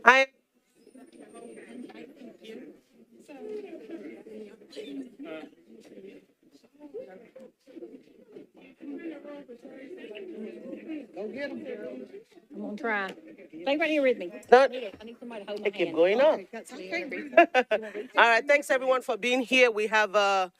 I I'm gonna try. Stay right here with me. not. I need somebody to hold my I keep hand. going on. Okay. All right. Thanks everyone for being here. We have a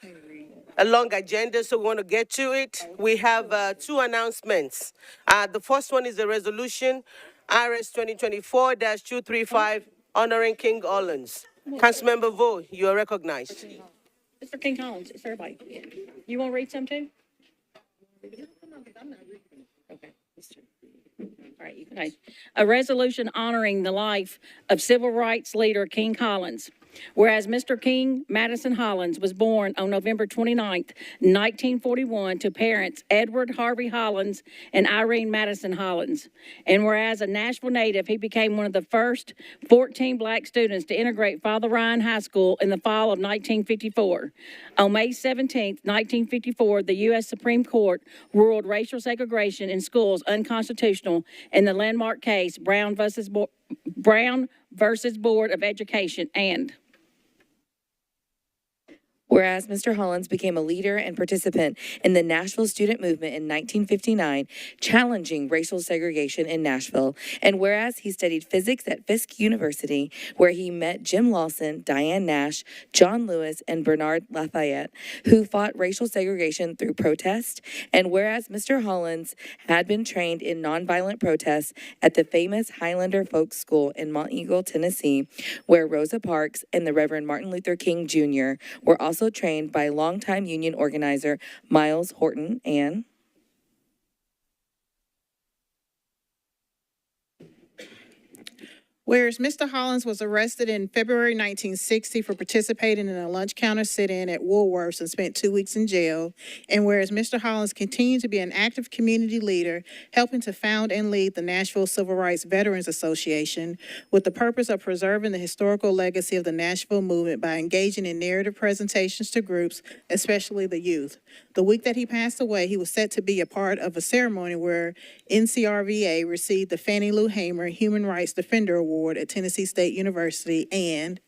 long agenda, so we want to get to it. We have two announcements. The first one is the resolution RS 2024-235 honoring King Orleans. Councilmember Vo, you are recognized. It's for King Collins. It's for everybody. You want to read some too? Okay. All right, you can. Okay. A resolution honoring the life of civil rights leader King Collins. Whereas Mr. King Madison Hollins was born on November 29th, 1941, to parents Edward Harvey Hollins and Irene Madison Hollins. And whereas a Nashville native, he became one of the first 14 black students to integrate Father Ryan High School in the fall of 1954. On May 17th, 1954, the U.S. Supreme Court ruled racial segregation in schools unconstitutional in the landmark case Brown versus Board of Education. And whereas Mr. Hollins became a leader and participant in the Nashville student movement in 1959, challenging racial segregation in Nashville, and whereas he studied physics at Fisk University, where he met Jim Lawson, Diane Nash, John Lewis, and Bernard Lafayette, who fought racial segregation through protest, and whereas Mr. Hollins had been trained in nonviolent protests at the famous Highlander Folk School in Monteagle, Tennessee, where Rosa Parks and the Reverend Martin Luther King Jr. were also trained by longtime union organizer Miles Horton. And whereas Mr. Hollins was arrested in February 1960 for participating in a lunch counter sit-in at Woolworths and spent 2 weeks in jail, and whereas Mr. Hollins continued to be an active community leader, helping to found and lead the Nashville Civil Rights Veterans Association with the purpose of preserving the historical legacy of the Nashville movement by engaging in narrative presentations to groups, especially the youth. The week that he passed away, he was set to be a part of a ceremony where NCRVA received the Fannie Lou Hamer Human Rights Defender Award at Tennessee State University. And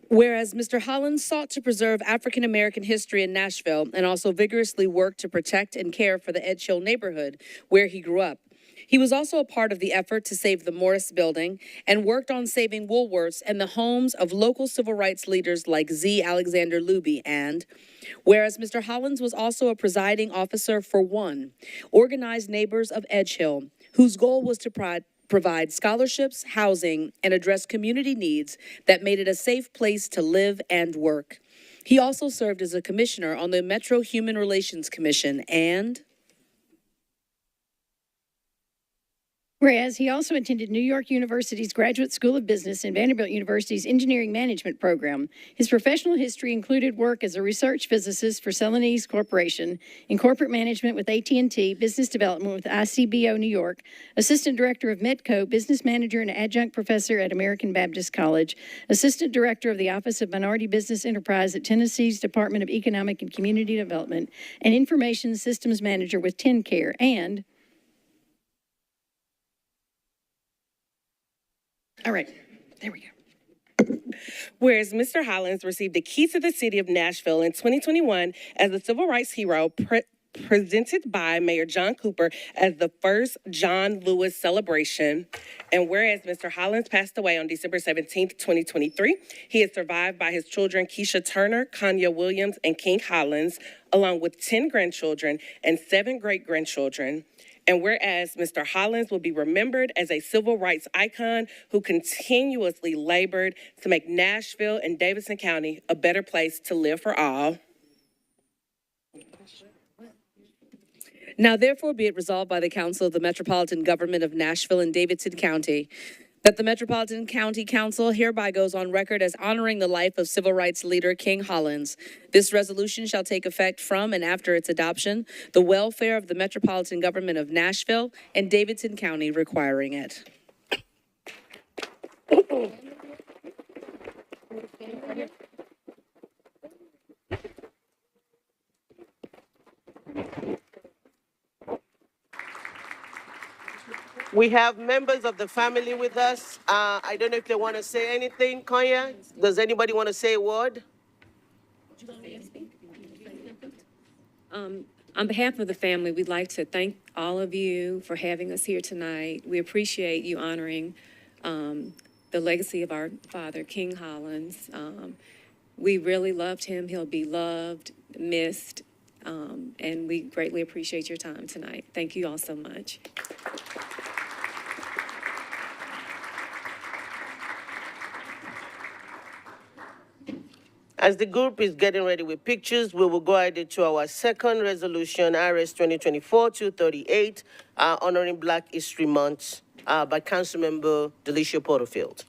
whereas Mr. Hollins sought to preserve African American history in Nashville and also vigorously worked to protect and care for the Edgehill neighborhood where he grew up. He was also a part of the effort to save the Morris Building and worked on saving Woolworths and the homes of local civil rights leaders like Z. Alexander Luby. And whereas Mr. Hollins was also a presiding officer for ONE, Organized Neighbors of Edgehill, whose goal was to provide scholarships, housing, and address community needs that made it a safe place to live and work. He also served as a commissioner on the Metro Human Relations Commission. And whereas he also attended New York University's Graduate School of Business and Vanderbilt University's Engineering Management program. His professional history included work as a research physicist for Celanese Corporation, in corporate management with AT&T, business development with ICBO New York, assistant director of Medco, business manager and adjunct professor at American Baptist College, assistant director of the Office of Minority Business Enterprise at Tennessee's Department of Economic and Community Development, and information systems manager with TennCare. And all right, there we go. Whereas Mr. Hollins received the key to the city of Nashville in 2021 as a civil rights hero presented by Mayor John Cooper as the first John Lewis celebration. And whereas Mr. Hollins passed away on December 17th, 2023, he is survived by his children Keisha Turner, Kanya Williams, and King Hollins, along with 10 grandchildren and 7 great-grandchildren. And whereas Mr. Hollins will be remembered as a civil rights icon who continuously labored to make Nashville and Davidson County a better place to live for all. now therefore be it resolved by the Council of the Metropolitan Government of Nashville and Davidson County that the Metropolitan County Council hereby goes on record as honoring the life of civil rights leader King Hollins. This resolution shall take effect from and after its adoption, the welfare of the Metropolitan Government of Nashville and Davidson County requiring it. We have members of the family with us. I don't know if they want to say anything. Konya, does anybody want to say a word? On behalf of the family, we'd like to thank all of you for having us here tonight. We appreciate you honoring the legacy of our father, King Hollins. We really loved him. He'll be loved, missed, and we greatly appreciate your time tonight. Thank you all so much. As the group is getting ready with pictures, we will go ahead to our second resolution, RS 2024-238, honoring Black History Month by Councilmember Delicia Porterfield.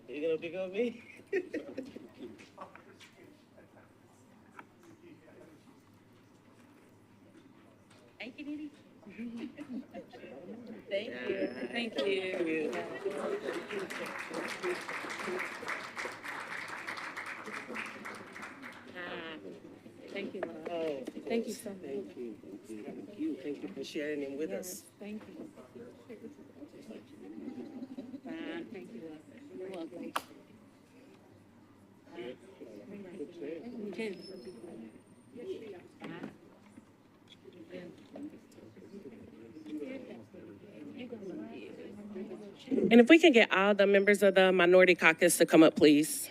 You gonna pick on me? Thank you, Didi. Thank you. Thank you. Thank you, love. Oh, Thank you so much. thank you. Thank you. Thank you for sharing him with us. Thank you. Thank you. You're welcome. And if we can get all the members of the minority caucus to come up, please.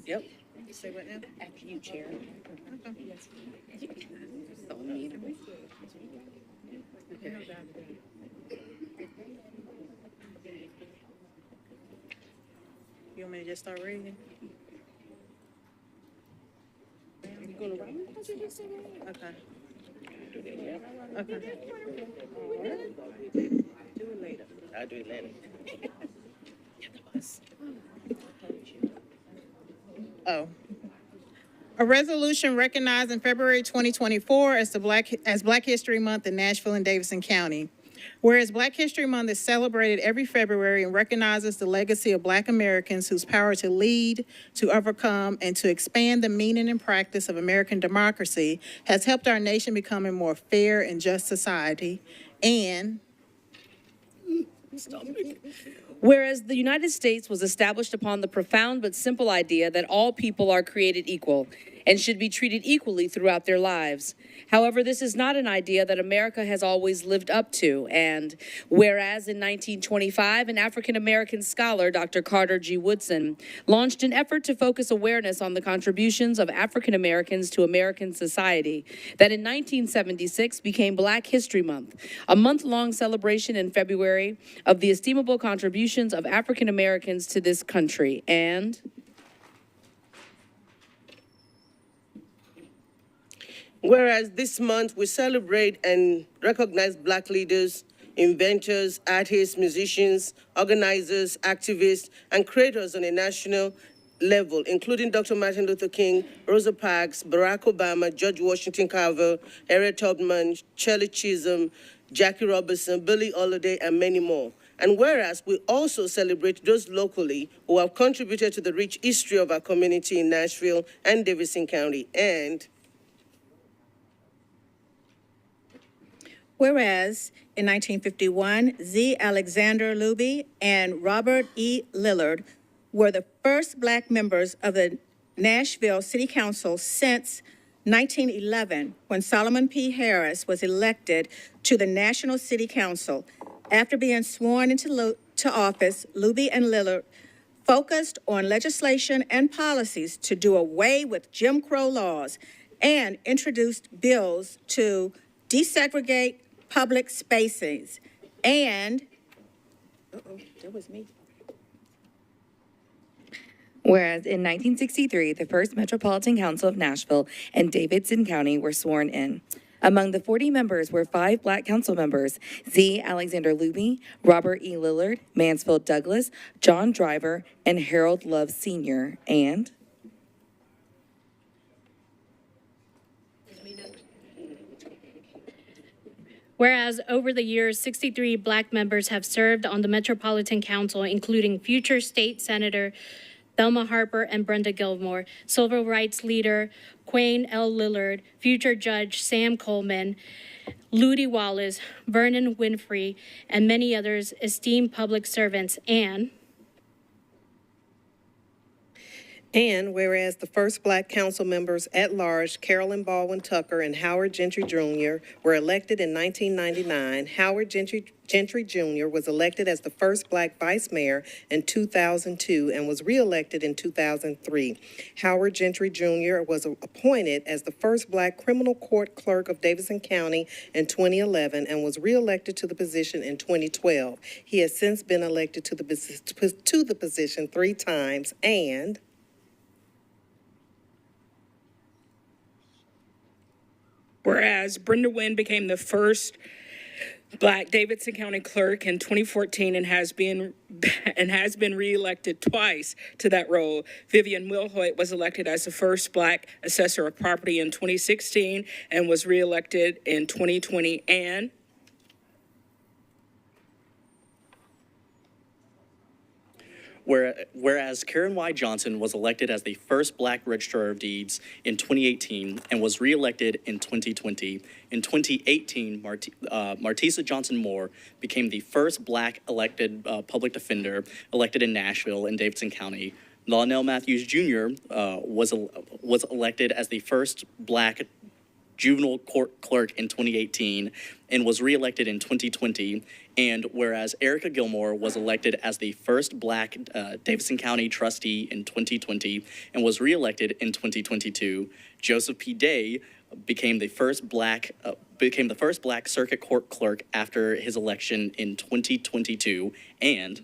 Yep. Say what now? After you, Chair. You want me to just start reading? Okay. Okay. I'll do it later. Oh. A resolution recognizing February 2024 as Black History Month in Nashville and Davidson County. Whereas Black History Month is celebrated every February and recognizes the legacy of Black Americans whose power to lead, to overcome, and to expand the meaning and practice of American democracy has helped our nation become a more fair and just society. And Whereas the United States was established upon the profound but simple idea that all people are created equal and should be treated equally throughout their lives. However, this is not an idea that America has always lived up to. And whereas in 1925, an African-American scholar, Dr. Carter G. Woodson, launched an effort to focus awareness on the contributions of African Americans to American society, that in 1976 became Black History Month, a month-long celebration in February of the estimable contributions of African Americans to this country. And whereas this month we celebrate and recognize Black leaders, inventors, artists, musicians, organizers, activists, and creators on a national level, including Dr. Martin Luther King, Rosa Parks, Barack Obama, George Washington Carver, Harriet Tubman, Shirley Chisholm, Jackie Robinson, Billie Holiday, and many more. And whereas we also celebrate those locally who have contributed to the rich history of our community in Nashville and Davidson County. And whereas in 1951, Z. Alexander Luby and Robert E. Lillard were the first Black members of the Nashville City Council since 1911, when Solomon P. Harris was elected to the National City Council. After being sworn into office, Luby and Lillard focused on legislation and policies to do away with Jim Crow laws and introduced bills to desegregate public spaces. And, that was me. Whereas in 1963, the first Metropolitan Council of Nashville and Davidson County were sworn in. Among the 40 members were 5 Black council members: Z. Alexander Luby, Robert E. Lillard, Mansfield Douglas, John Driver, and Harold Love Sr. And whereas over the years, 63 Black members have served on the Metropolitan Council, including future State Senator Thelma Harper and Brenda Gilmore, civil rights leader Quayne L. Lillard, future Judge Sam Coleman, Ludi Wallace, Vernon Winfrey, and many others esteemed public servants. And whereas the first Black council members at large, Carolyn Baldwin Tucker and Howard Gentry Jr., were elected in 1999, Howard Gentry Jr. was elected as the first Black vice mayor in 2002 and was reelected in 2003. Howard Gentry Jr. was appointed as the first Black criminal court clerk of Davidson County in 2011 and was reelected to the position in 2012. He has since been elected to the position 3 times. And whereas Brenda Wynn became the first Black Davidson County clerk in 2014 and has been reelected twice to that role. Vivian Wilhoit was elected as the first Black assessor of property in 2016 and was reelected in 2020. And whereas Karen Y. Johnson was elected as the first Black registrar of deeds in 2018 and was reelected in 2020. In 2018, Martisa Johnson Moore became the first Black elected public defender elected in Nashville and Davidson County. Lionel Matthews Jr. Was elected as the first Black juvenile court clerk in 2018 and was reelected in 2020. And whereas Erica Gilmore was elected as the first Black Davidson County trustee in 2020 and was reelected in 2022, Joseph P. Day became the first Black circuit court clerk after his election in 2022. And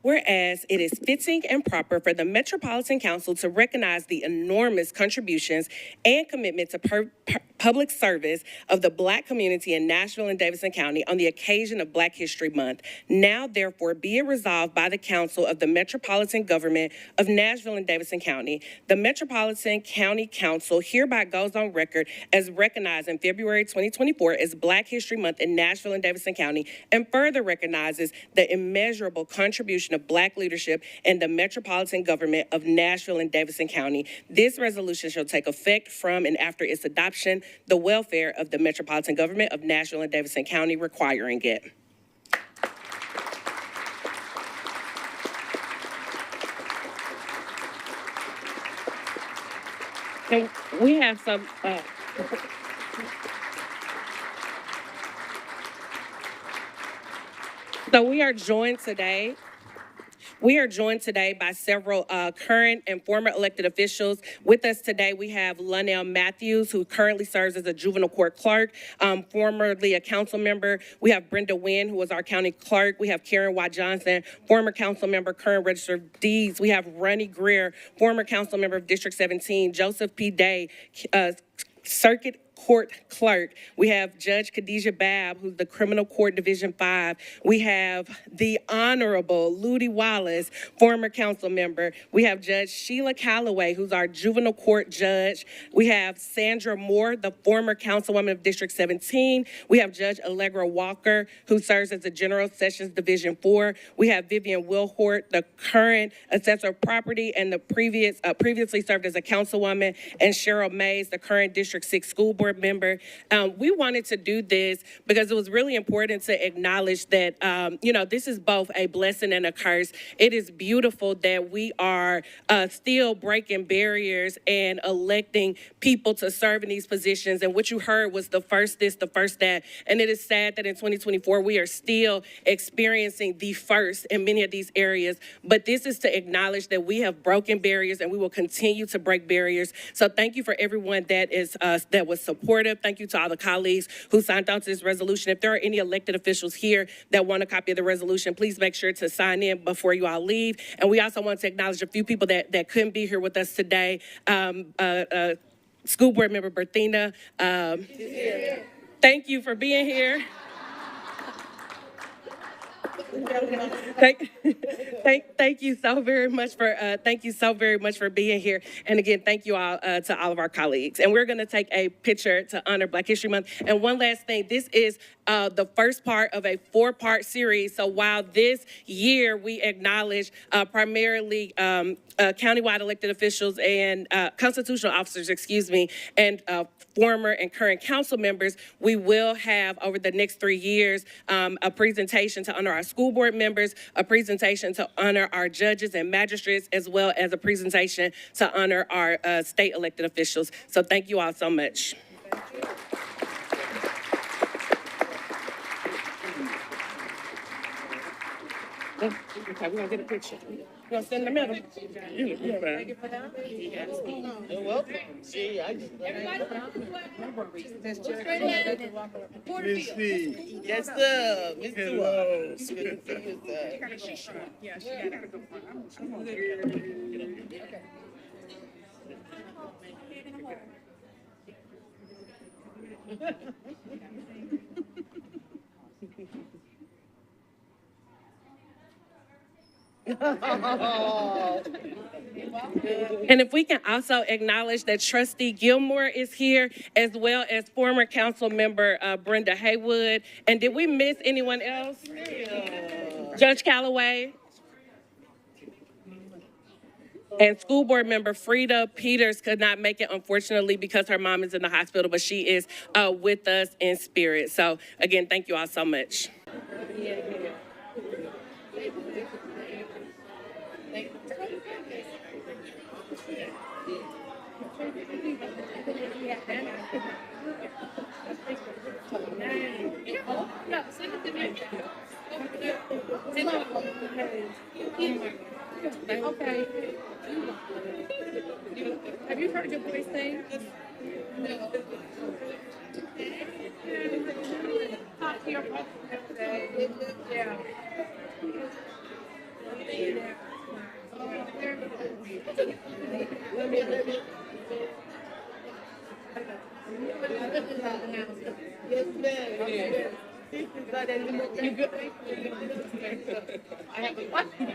whereas it is fitting and proper for the Metropolitan Council to recognize the enormous contributions and commitment to public service of the Black community in Nashville and Davidson County on the occasion of Black History Month. Now, therefore, be it resolved by the Council of the Metropolitan Government of Nashville and Davidson County, the Metropolitan County Council hereby goes on record as recognized in February 2024 as Black History Month in Nashville and Davidson County, and further recognizes the immeasurable contribution of Black leadership in the Metropolitan Government of Nashville and Davidson County. This resolution shall take effect from and after its adoption, the welfare of the Metropolitan Government of Nashville and Davidson County requiring it. And we have some, so we are joined today by several current and former elected officials. With us today, we have Lionel Matthews, who currently serves as a juvenile court clerk, formerly a council member. We have Brenda Wynn, who was our county clerk. We have Karen Y. Johnson, former council member, current register of deeds. We have Ronnie Greer, former council member of District 17. Joseph P. Day, circuit court clerk. We have Judge Khadijah Babb, who's the criminal court division 5. We have the Honorable Ludi Wallace, former council member. We have Judge Sheila Calloway, who's our juvenile court judge. We have Sandra Moore, the former councilwoman of District 17. We have Judge Allegra Walker, who serves as the General Sessions Division 4. We have Vivian Wilhort, the current assessor of property and the previously served as a councilwoman, and Cheryl Mays, the current District 6 school board member. We wanted to do this because it was really important to acknowledge that, this is both a blessing and a curse. It is beautiful that we are still breaking barriers and electing people to serve in these positions. And what you heard was the first this, the first that. And it is sad that in 2024, we are still experiencing the first in many of these areas. But this is to acknowledge that we have broken barriers and we will continue to break barriers. So thank you for everyone that was supportive. Thank you to all the colleagues who signed on to this resolution. If there are any elected officials here that want a copy of the resolution, please make sure to sign in before you all leave. And we also want to acknowledge a few people that couldn't be here with us today. School Board Member Berthina, thank you for being here. Thank you so very much for being here. And again, thank you all to all of our colleagues. And we're going to take a picture to honor Black History Month. And one last thing, this is the first part of a 4-part series. So while this year we acknowledge primarily countywide elected officials and constitutional officers, and former and current council members, we will have over the next 3 years a presentation to honor our school board members, a presentation to honor our judges and magistrates, as well as a presentation to honor our state elected officials. So thank you all so much. Okay, we're gonna get a picture. You're gonna stand in the middle. You're welcome. See, I just. Yes, sir. Mr. Wells. Good to see you, sir. And if we can also acknowledge that Trustee Gilmore is here, as well as former council member Brenda Haywood. And did we miss anyone else? Judge Calloway. And school board member Frida Peters could not make it, unfortunately, because her mom is in the hospital, but she is with us in spirit. So again, thank you all so much. Okay. Have you heard your voice sing? No. Talk to your brother. Yeah. Yes, ma'am. You good? I have a question.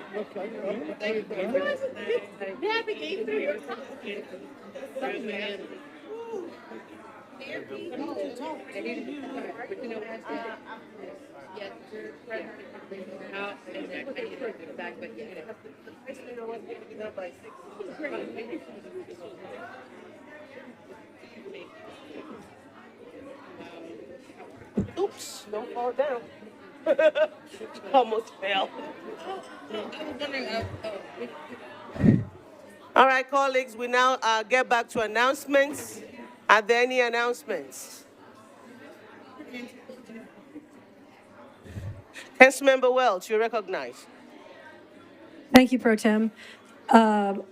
Oops, don't fall down. Almost fell. All right, colleagues, we now get back to announcements. Are there any announcements? Councilmember Welch, you're recognized. Thank you, Pro Tem.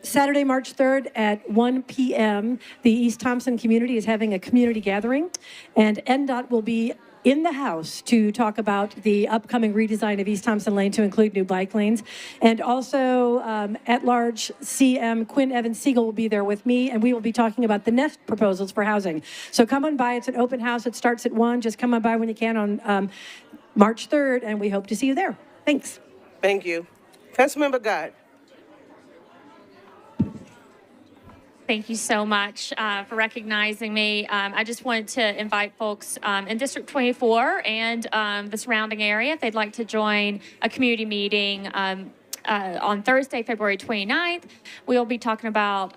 Saturday, March 3rd at 1 p.m., the East Thompson community is having a community gathering, and NDOT will be in the house to talk about the upcoming redesign of East Thompson Lane to include new bike lanes. And also, at-large CM Quinn Evans Siegel will be there with me, and we will be talking about the NEST proposals for housing. So come on by. It's an open house. It starts at 1. Just come on by when you can on March 3rd, and we hope to see you there. Thanks. Thank you. Councilmember Gard. Thank you so much for recognizing me. I just wanted to invite folks in District 24 and the surrounding area if they'd like to join a community meeting on Thursday, February 29th. We'll be talking about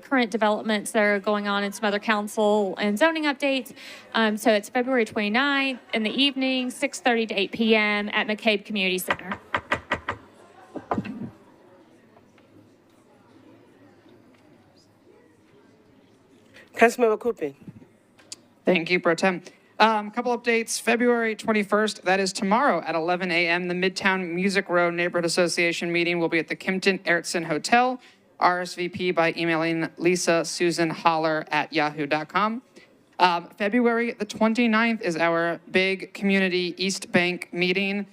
current developments that are going on in some other council and zoning updates. So it's February 29th in the evening, 6:30 to 8 p.m. at McCabe Community Center. Councilmember Coopin. Thank you, Pro Tem. Couple updates. February 21st, that is tomorrow at 11 a.m., the Midtown Music Row Neighborhood Association meeting will be at the Kimpton Ayrton Hotel. RSVP by emailing Lisa Susan Holler at yahoo.com. February the 29th is our big community East Bank meeting,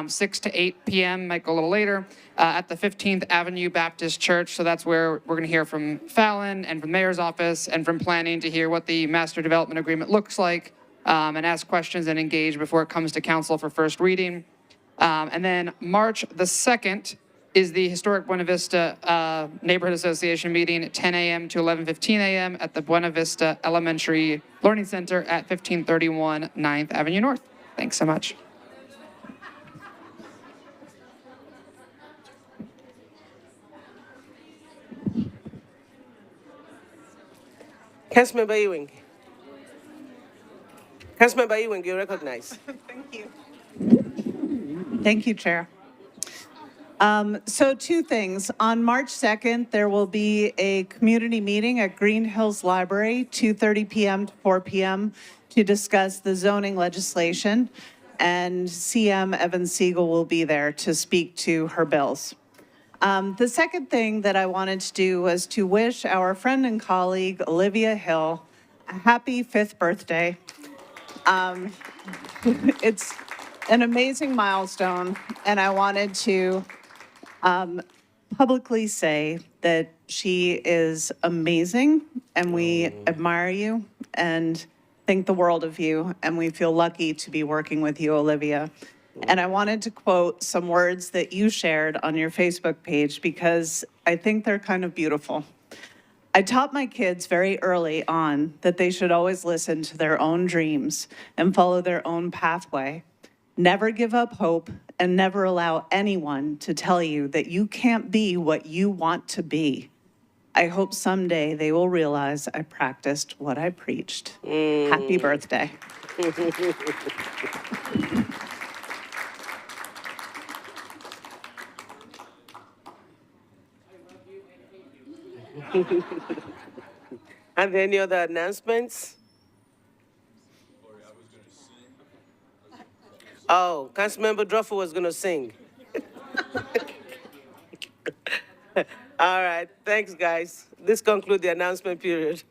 6 to 8 p.m., might go a little later, at the 15th Avenue Baptist Church. So that's where we're going to hear from Fallon and from the mayor's office and from planning to hear what the master development agreement looks like, and ask questions and engage before it comes to council for first reading. And then March the 2nd is the Historic Buena Vista Neighborhood Association meeting at 10 a.m. to 11:15 a.m. at the Buena Vista Elementary Learning Center at 1531 9th Avenue North. Thanks so much. Councilmember Ewing. Councilmember Ewing, you recognize. Thank you, Chair. So two things. On March 2nd, there will be a community meeting at Green Hills Library, 2:30 p.m. to 4 p.m. to discuss the zoning legislation. And CM Evan Siegel will be there to speak to her bills. The second thing that I wanted to do was to wish our friend and colleague, Olivia Hill, a happy 5th birthday. It's an amazing milestone, and I wanted to publicly say that she is amazing, and we admire you and think the world of you, and we feel lucky to be working with you, Olivia. And I wanted to quote some words that you shared on your Facebook page because I think they're kind of beautiful. I taught my kids very early on that they should always listen to their own dreams and follow their own pathway. Never give up hope and never allow anyone to tell you that you can't be what you want to be. I hope someday they will realize I practiced what I preached. Happy birthday. And any other announcements? Oh, Councilmember Druffel was going to sing. All right, thanks, guys. This concludes the announcement period.